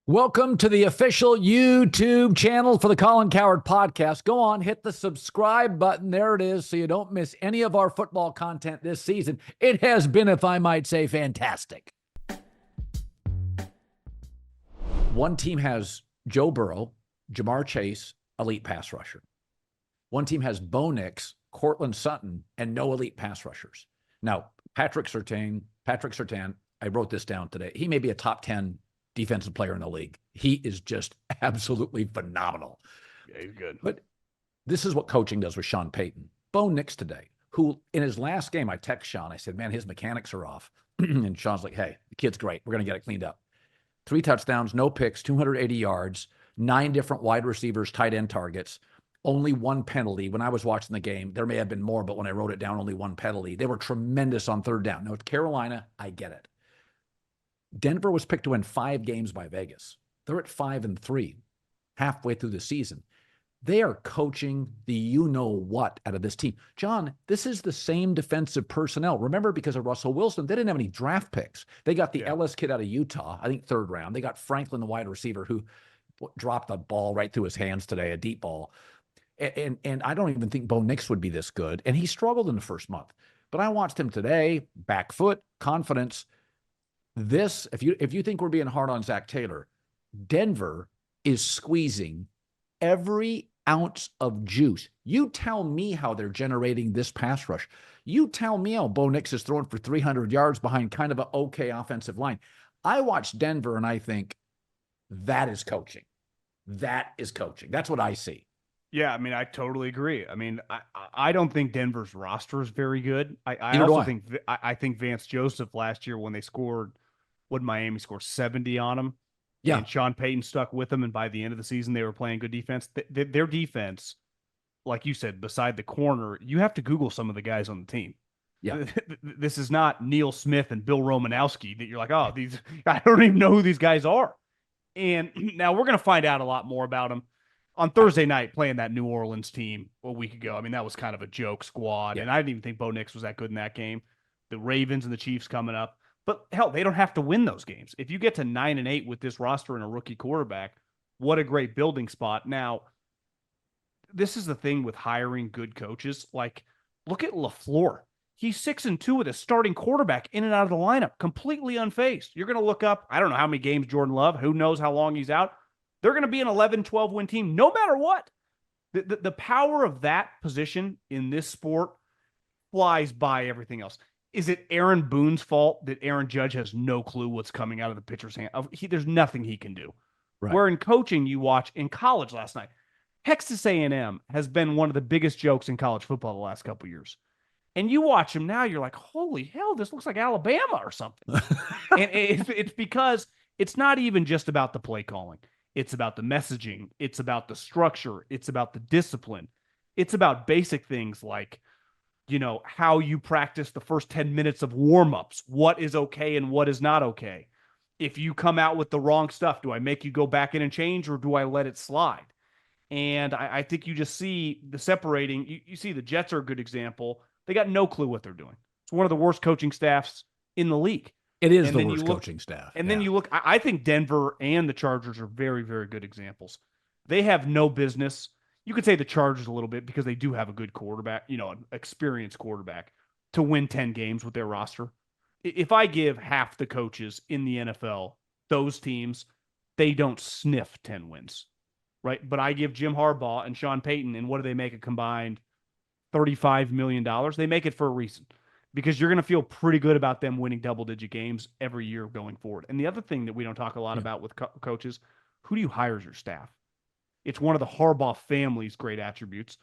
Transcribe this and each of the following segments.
Welcome to the official YouTube channel for the Colin Cowherd podcast. Go on, hit the subscribe button. There it is, so you don't miss any of our football content this season. It has been, if I might say, fantastic. One team has Joe Burrow, Jamar Chase, elite pass rusher. One team has Bo Nix, Cortland Sutton, and no elite pass rushers. Now, Patrick Surtain, I wrote this down today. He may be a top 10 defensive player in the league. He is just absolutely phenomenal. Yeah, he's good. But this is what coaching does with Sean Payton. Bo Nix today, who in his last game, I text Sean. I said, man, his mechanics are off. And Sean's like, hey, the kid's great. We're going to get it cleaned up. 3 touchdowns, no picks, 280 yards, 9 different wide receivers, tight end targets, only 1 penalty. When I was watching the game, there may have been more, but when I wrote it down, only 1 penalty. They were tremendous on third down. Now, it's Carolina. I get it. Denver was picked to win 5 games by Vegas. They're at 5-3 halfway through the season. They are coaching the you-know-what out of this team. John, this is the same defensive personnel. Remember, because of Russell Wilson, they didn't have any draft picks. They got the Ellis kid out of Utah, I think 3rd round. They got Franklin, the wide receiver, who dropped a ball right through his hands today, a deep ball. And I don't even think Bo Nix would be this good. And he struggled in the first month. But I watched him today, back foot, confidence. This, if you think we're being hard on Zach Taylor, Denver is squeezing every ounce of juice. You tell me how they're generating this pass rush. You tell me how Bo Nix is throwing for 300 yards behind kind of an okay offensive line. I watch Denver and I think that is coaching. That is coaching. That's what I see. Yeah, I mean, I totally agree. I mean, I don't think Denver's roster is very good. I think Vance Joseph last year when they scored, Miami scored 70 on them. Yeah. And Sean Payton stuck with them, and by the end of the season, they were playing good defense. Their defense, like you said, beside the corner, you have to Google some of the guys on the team. Yeah. This is not Neil Smith and Bill Romanowski that you're like, oh, I don't even know who these guys are. And now we're going to find out a lot more about them on Thursday night playing that New Orleans team a week ago. I mean, that was kind of a joke squad, and I didn't even think Bo Nix was that good in that game. The Ravens and the Chiefs coming up. But hell, they don't have to win those games. If you get to 9-8 with this roster and a rookie quarterback, what a great building spot. Now, this is the thing with hiring good coaches. Like, look at LaFleur. He's 6-2 with a starting quarterback in and out of the lineup, completely unfazed. You're going to look up, I don't know how many games Jordan Love, who knows how long he's out. They're going to be an 11-12 win team no matter what. The power of that position in this sport flies by everything else. Is it Aaron Boone's fault that Aaron Judge has no clue what's coming out of the pitcher's hand? There's nothing he can do. Right. Where in coaching, you watch in college last night, Texas A&M has been one of the biggest jokes in college football the last couple of years. And you watch him now, you're like, holy hell, this looks like Alabama or something. And it's because it's not even just about the play calling. It's about the messaging. It's about the structure. It's about the discipline. It's about basic things like, how you practice the first 10 minutes of warm-ups, what is okay and what is not okay. If you come out with the wrong stuff, do I make you go back in and change or do I let it slide? And I think you just see the separating. You see the Jets are a good example. They got no clue what they're doing. It's one of the worst coaching staffs in the league. It is the worst coaching staff. And then you look, I think Denver and the Chargers are very, very good examples. They have no business. You could say the Chargers a little bit because they do have a good quarterback, an experienced quarterback to win 10 games with their roster. If I give half the coaches in the NFL, those teams, they don't sniff 10 wins, right? But I give Jim Harbaugh and Sean Payton, and what do they make a combined $35 million? They make it for a reason because you're going to feel pretty good about them winning double-digit games every year going forward. And the other thing that we don't talk a lot about with coaches, who do you hire as your staff? It's one of the Harbaugh family's great attributes.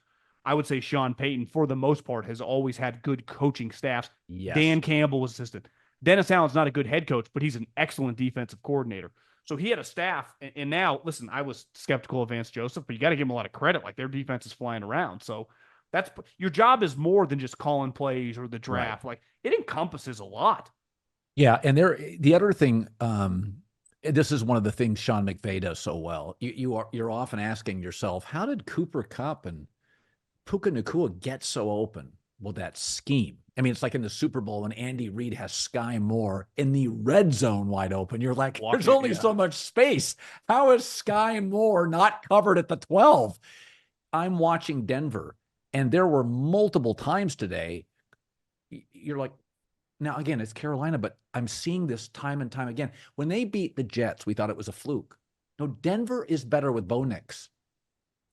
I would say Sean Payton, for the most part, has always had good coaching staffs. Yes. Dan Campbell was assistant. Dennis Allen's not a good head coach, but he's an excellent defensive coordinator. So he had a staff. And now, listen, I was skeptical of Vance Joseph, but you got to give him a lot of credit. Like, their defense is flying around. So that's your job is more than just calling plays or the draft. Right. Like, it encompasses a lot. Yeah. And the other thing, this is one of the things Sean McVay does so well. You're often asking yourself, how did Cooper Kupp and Puka Nacua get so open? Well, that scheme. I mean, it's like in the Super Bowl when Andy Reid has Sky Moore in the red zone wide open. You're like, there's only so much space. How is Sky Moore not covered at the 12? I'm watching Denver, and there were multiple times today. You're like, now again, it's Carolina, but I'm seeing this time and time again. When they beat the Jets, we thought it was a fluke. No, Denver is better with Bo Nix.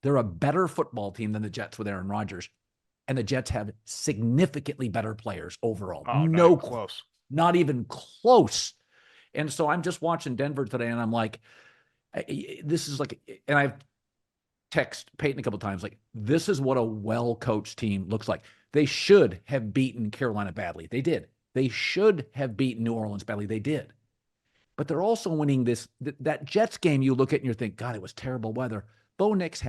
They're a better football team than the Jets with Aaron Rodgers. And the Jets have significantly better players overall. Oh, no, close. Not even close. And so I'm just watching Denver today, and I'm like, this is like, and I've texted Peyton a couple of times, like, this is what a well-coached team looks like. They should have beaten Carolina badly. They did. They should have beaten New Orleans badly. They did. But they're also winning that Jets game. You look at and you think, God, it was terrible weather. Bo Nix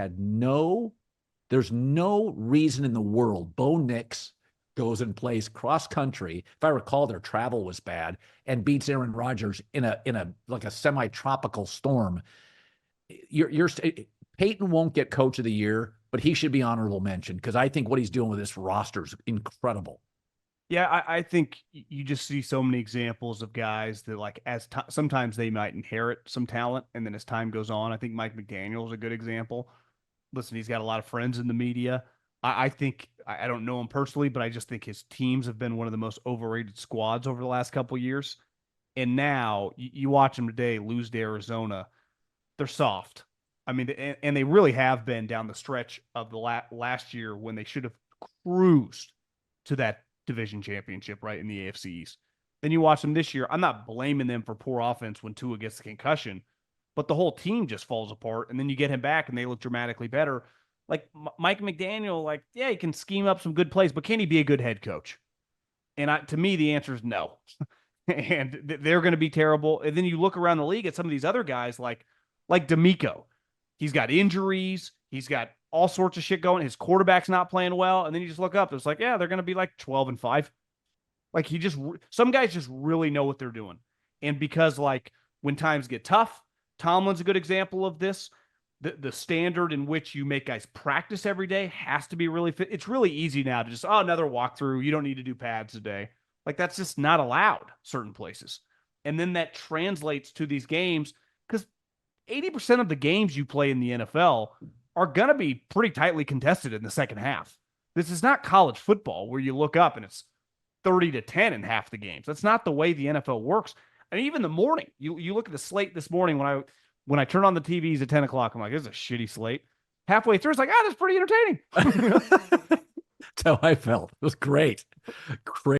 there's no reason in the world Bo Nix goes and plays cross country. If I recall, their travel was bad, and beats Aaron Rodgers in a like a semi-tropical storm. Peyton won't get Coach of the Year, but he should be honorable mention, because I think what he's doing with this roster is incredible. Yeah, I think you just see so many examples of guys that, like, sometimes they might inherit some talent, and then as time goes on, I think Mike McDaniel is a good example. Listen, he's got a lot of friends in the media. I think, I don't know him personally, but I just think his teams have been one of the most overrated squads over the last couple of years. And now you watch them today lose to Arizona. They're soft. I mean, and they really have been down the stretch of the last year, when they should have cruised to that division championship, right, in the AFC East. Then you watch them this year. I'm not blaming them for poor offense when Tua gets the concussion, but the whole team just falls apart. And then you get him back and they look dramatically better. Like Mike McDaniel, like, yeah, he can scheme up some good plays, but can he be a good head coach? And to me, the answer is no. And they're going to be terrible. And then you look around the league at some of these other guys, like D'Amico. He's got injuries. He's got all sorts of shit going. His quarterback's not playing well. And then you just look up. It's like, yeah, they're going to be like 12-5. Like, some guys just really know what they're doing. And because, like, when times get tough, Tomlin's a good example of this. The standard in which you make guys practice every day has to be really fit. It's really easy now to just, another walkthrough. You don't need to do pads today. Like, that's just not allowed certain places. And then that translates to these games, because 80% of the games you play in the NFL are going to be pretty tightly contested in the second half. This is not college football where you look up and it's 30-10 in half the games. That's not the way the NFL works. And even the morning, you look at the slate this morning when I turn on the TVs at 10 o'clock, I'm like, this is a shitty slate. Halfway through, it's like, that's pretty entertaining. That's how I felt. It was great. Great.